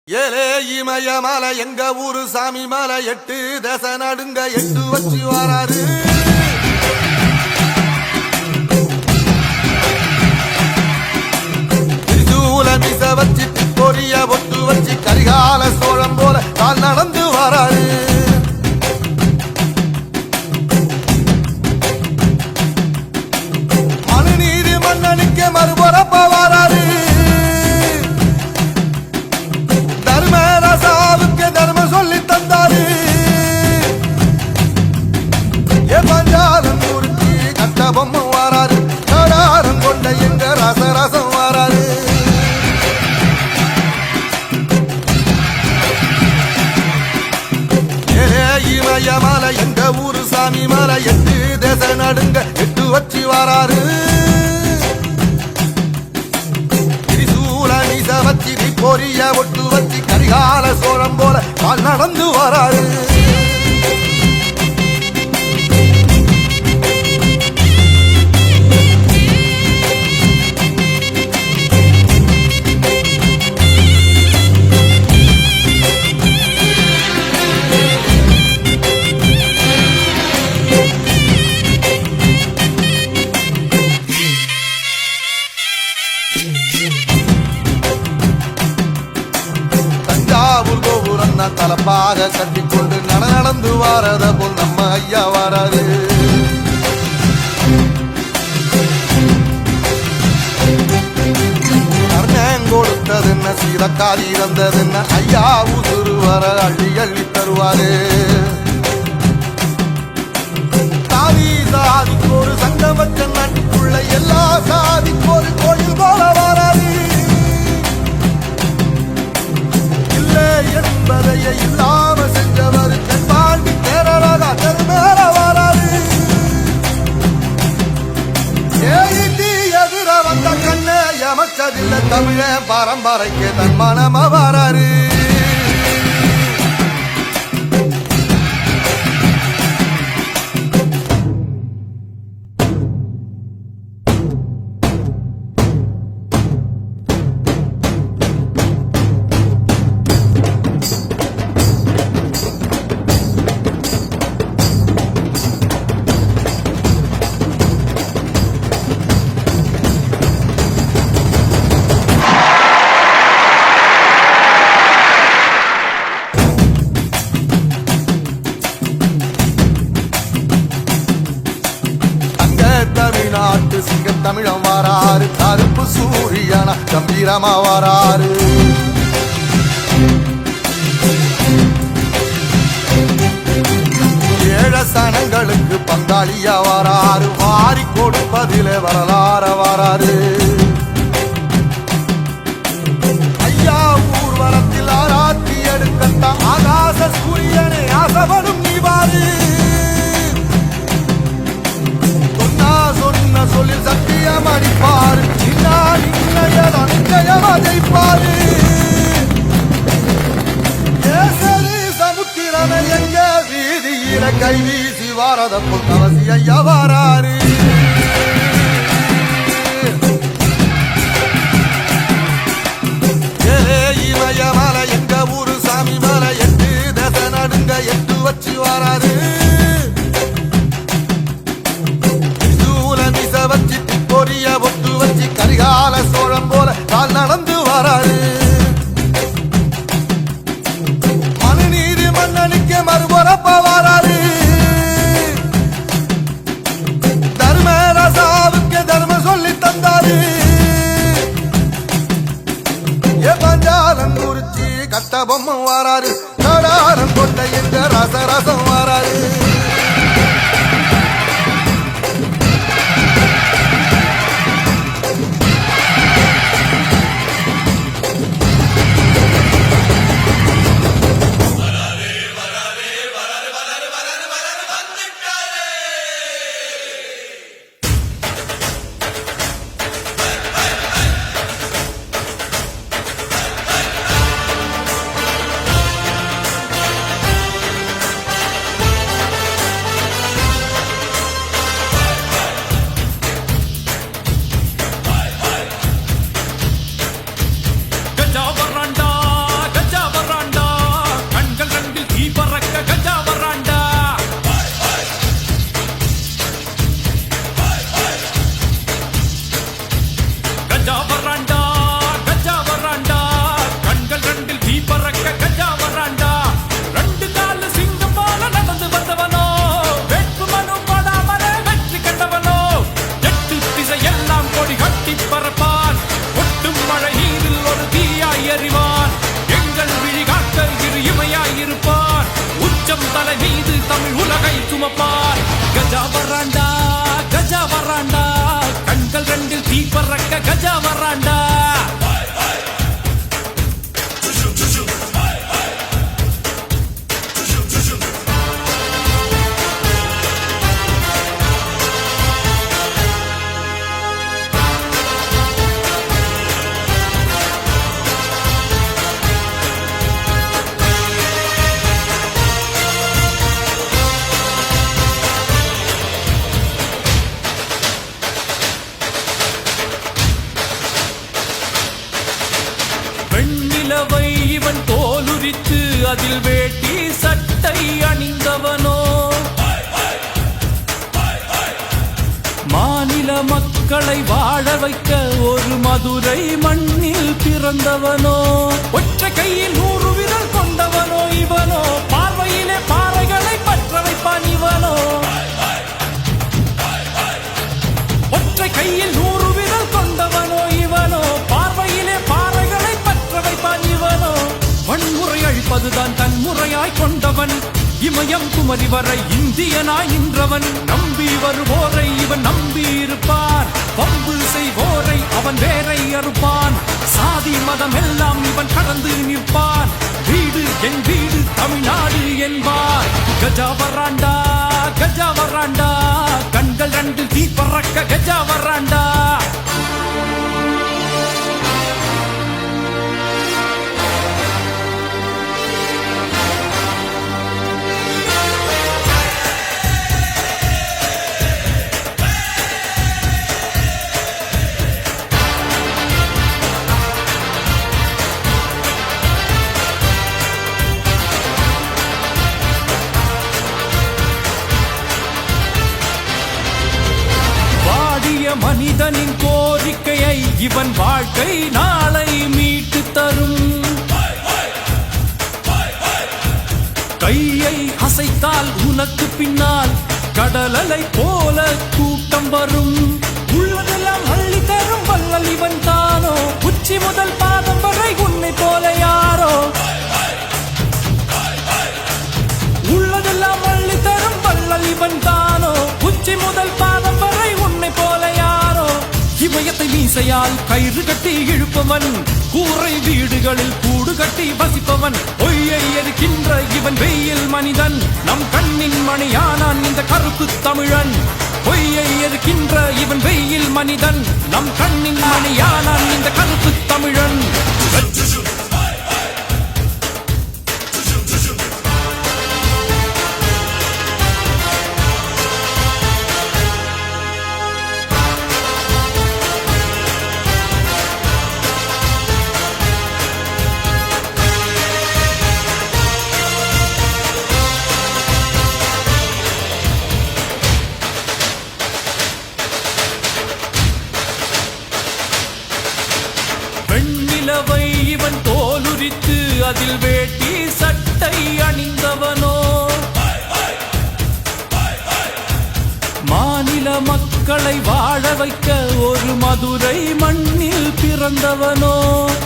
ஏலே இமய மலை எங்க ஊரு சாமி மலை 8 தேச நடுங்க 8 வச்சு வராரு. திருச்சூல மிச வச்சு பொரிய ஒட்டு வச்சு கரிகால சோழம் போல கால் நடந்து வராரு. மனுநீதி மன்னனுக்கு மறுபுறப்ப வராரு. தர்மம் சொல்லி தந்தாரு. பஞ்சாலம் குறிச்சி கட்ட பொம்மை வாராரு. கடாரம் கொண்ட எங்க ரசரசம் வாராரு. இமய மலை எங்க ஊரு சாமி மலை 8 தேச நடுங்க 8 வச்சு வாராரு. வச்சி பொரிய ஒட்டு வச்சி கரிகால சோழம் போல கால் நடந்து வராரு. தலப்பாக கட்டிக்கொண்டு நடந்து வாரத போல் நம்ம ஐயா வராரு. கொடுத்தது என்ன சீரக்காதி இறந்தது என்ன ஐயா உசுறு வர அள்ளி அள்ளி தருவாரு. சாதி சாதிக்கு ஒரு சங்கமற்ற நாட்டுக்குள்ள எல்லா சாதிக்கு ஒரு கோயில் போல வராது. என்பதையே இல்லாம செஞ்சவர் தென்பாண்டி கேரளாக மேல வராது. எதிர வந்த கண்ணே எமக்கதில்ல தமிழ பரம்பரைக்கு தன் மனம வராரு. தமிழ்நாட்டு சிங்க தமிழம் வாராரு. கருப்பு சூரியனா கம்பீரமா வாராரு. ஏழ சனங்களுக்கு பங்காளியா வாராரு. வாரி கொடுப்பதிலே வரலாற வாராரு. ஐயா ஊர்வலத்தில் ஆராத்தி எடுக்கட்ட ஆகாச சூரியனே ஆசவனும் நீவாரு. சொல்லில் சத்தியம் அடிப்பாரு. நிச்சயமாதைப்பாரு. சமுத்திரனை எங்க வீதியில கை வீசி வாரத பொன்னவசி ஐயா வாராரு. இமய மலை எங்க ஊரு சாமி மலை 8 தேச நடுங்க 8 வச்சு வாராரு. வச்சு பொரிய ஒட்டு வச்சு கரிகால சோழம் போல கால் நடந்து வராரு. மனுநீதி மன்னனுக்கு மறுபுறப்ப வராரு. தர்மராசாவுக்கு தர்மம் சொல்லி தந்தாரு. பஞ்சாலம் குறிச்சி கட்ட பொம்மை வாராரு. கடாரம் கொண்ட எங்க ரசரசம் வாராரு. தமிழ் உலகை சுமப்பார். கஜா வராண்டா கஜா வராண்டா, கண்கள் ரெண்டில் தீ பறக்க கஜா வராண்டா. வெண்ணிலவை இவன் தோலுரித்து அதில் வேட்டி சட்டை அணிந்தவனோ, மாநில மக்களை வாழ வைக்க ஒரு மதுரை மண்ணில் பிறந்தவனோ, ஒற்றை கையில் 100 விரல் கொண்டவனோ இவனோ, பார்வையிலே பாறைகளை பற்ற வைப்பான் இவனோ. ஒற்றை கையில் 100 விரல் கொண்டவனோ இவனோ, பார்வையிலே பாறைகளை பற்ற வைப்பான் இவனோ. வன்முறை அழிப்பதுதான் தன் முறையாய் கொண்டவன், இமயம் குமரி வரை இந்தியனாய் நின்றவன். நம்பி வருவோரை இவன் நம்பி இருப்பான், பம்பு செய்வோரை அவன் வேரை அறுப்பான். சாதி மதம் எல்லாம் இவன் கடந்து நிற்பான், வீடு என் வீடு தமிழ்நாடு என்பார். கஜா வராண்டா கஜா வராண்டா, கண்கள் ரெண்டு தீ பறக்க கஜா வராண்டா. மனிதனின் கோரிக்கையை இவன் வாழ்க்கை நாளை மீட்டு தரும். கையை அசைத்தால் உனக்கு பின்னால் கடலலை போல கூட்டம் வரும். உள்ளதெல்லாம் அள்ளி தரும் வல்லல் இவன் தானோ, உச்சி முதல் பாதம் வரை உன்னை போல யாரோ. உள்ளதெல்லாம் அள்ளி தரும் வல்லல் இவன் தானோ, உச்சி முதல் பாதம் வரை உன்னை போல யாரோ. இமயத்தை மீசையால் கயிறு கட்டி இழுப்பவன், கூரை வீடுகளில் கூடு கட்டி வசிப்பவன். பொய்யை எதிர்க்கின்ற இவன் வெயில் மனிதன், நம் கண்ணின் மணியானான் இந்த கருப்பு தமிழன். பொய்யை எதிர்க்கின்ற இவன் வெயில் மனிதன், நம் கண்ணின் மணியானான் இந்த கருப்பு தமிழன். வெண்ணிலவை இவன் தோலுரித்து அதில் வேட்டி சட்டை அணிந்தவனோ, மாநில மக்களை வாழ வைக்க ஒரு மதுரை மண்ணில் பிறந்தவனோ,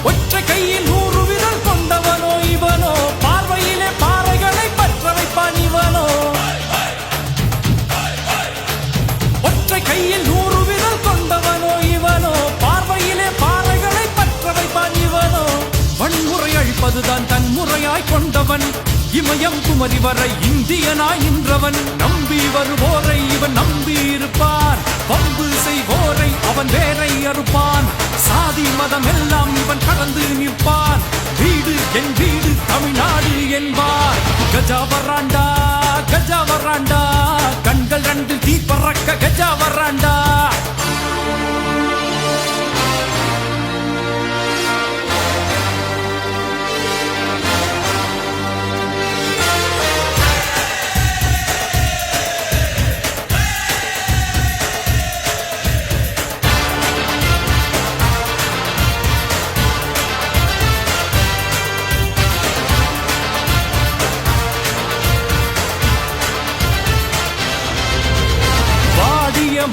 ஒற்றை கையில் 100 விரல் கொண்டவனோ இவனோ, பார்வையிலே பாறைகளை பற்ற வைப்பான் இவனோ. ஒற்றை கையில் 100 விரல் கொண்டவனோ இவனோ, பார்வையிலே பாறைகளை பற்ற வைப்பான் இவனோ. வன்முறை அழிப்பதுதான் தன் முறையாய் கொண்டவன், இமயம் குமரி வரை இந்தியனாய் நின்றவன். நம்பி வருவோரை இவன் நம்பி இருப்பான், பம்பு செய்வோரை அவன் வேரை அறுப்பான். சாதி மதம் எல்லாம் இவன் கடந்து நிற்பான், வீடு என் வீடு தமிழ்நாடு என்பார். கஜா வராண்டா கஜா வராண்டா, கண்கள் ரெண்டு தீ பறக்க கஜா வராண்டா.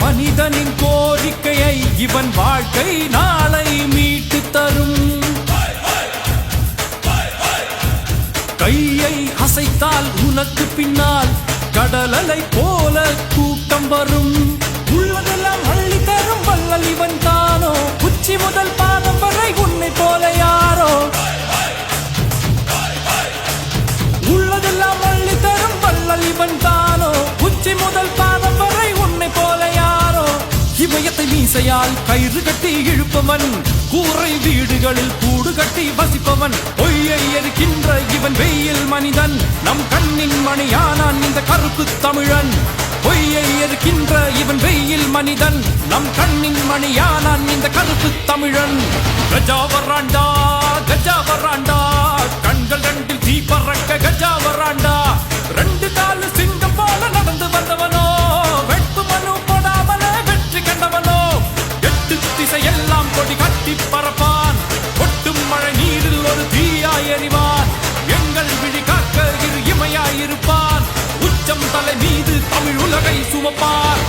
மனிதனின் கோரிக்கையை இவன் வாழ்க்கை நாளை மீட்டு தரும். கையை அசைத்தால் உனக்கு பின்னால் கடலலை போல கூட்டம் வரும். உள்ளதெல்லாம் அள்ளி தரும் வள்ளல் இவன் தானோ, உச்சி முதல் பாதம் வரை உன்னை போல யாரோ. உள்ளதெல்லாம் அள்ளி தரும் வள்ளல் இவன் தானோ, உச்சி முதல் பாதம் வரை உன்னை போல யாரோ. இமயத்தை மீசையால் கயிறு கட்டி இழுப்பவன், கூரை வீடுகளில் கூடு கட்டி வசிப்பவன். பொய்யை எரிக்கின்ற இவன் வெயில் மனிதன், நம் கண்ணின் மணியானான் இந்த கருப்பு தமிழன். பொய்யை எரிக்கின்ற இவன் வெயில் மனிதன், நம் கண்ணின் மணியானான் இந்த கருப்பு தமிழன். கஜா வராண்டா கஜா வராண்டா, கண்கள் ரெண்டில் தீ பறக்க கஜா வராண்டா. ரெண்டு காலு சிங்கம் போல நடந்து வந்தவனோ, வெட்டு மனு போடாமலே வெற்றி கண்டவனோ. எட்டு திசை எல்லாம் கொடி கட்டி பறப்பான், கொட்டும் மழை நீரில் ஒரு தீயாய் எறிவான். எங்கள் விழி காக்க இரு இமையாயிருப்பான், உச்சம் தலை மீது தமிழ் உலகை சுமப்பான்.